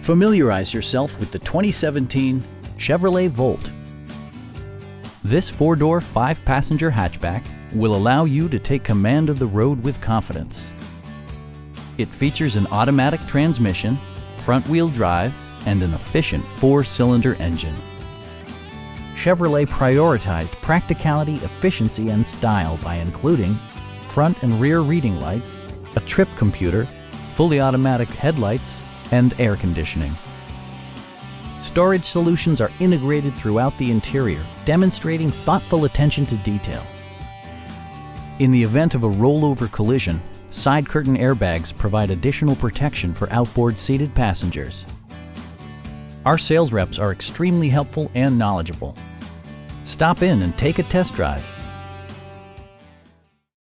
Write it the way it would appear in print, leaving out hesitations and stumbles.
Familiarize yourself with the 2017 Chevrolet Volt. This four-door, five-passenger hatchback will allow you to take command of the road with confidence. It features an automatic transmission, front-wheel drive, and an efficient four-cylinder engine. Chevrolet prioritized practicality, efficiency, and style by including front and rear reading lights, a trip computer, fully automatic headlights, and air conditioning. Storage solutions are integrated throughout the interior, demonstrating thoughtful attention to detail. In the event of a rollover collision, side curtain airbags provide additional protection for outboard seated passengers. Our sales reps are extremely helpful and knowledgeable. Stop in and take a test drive.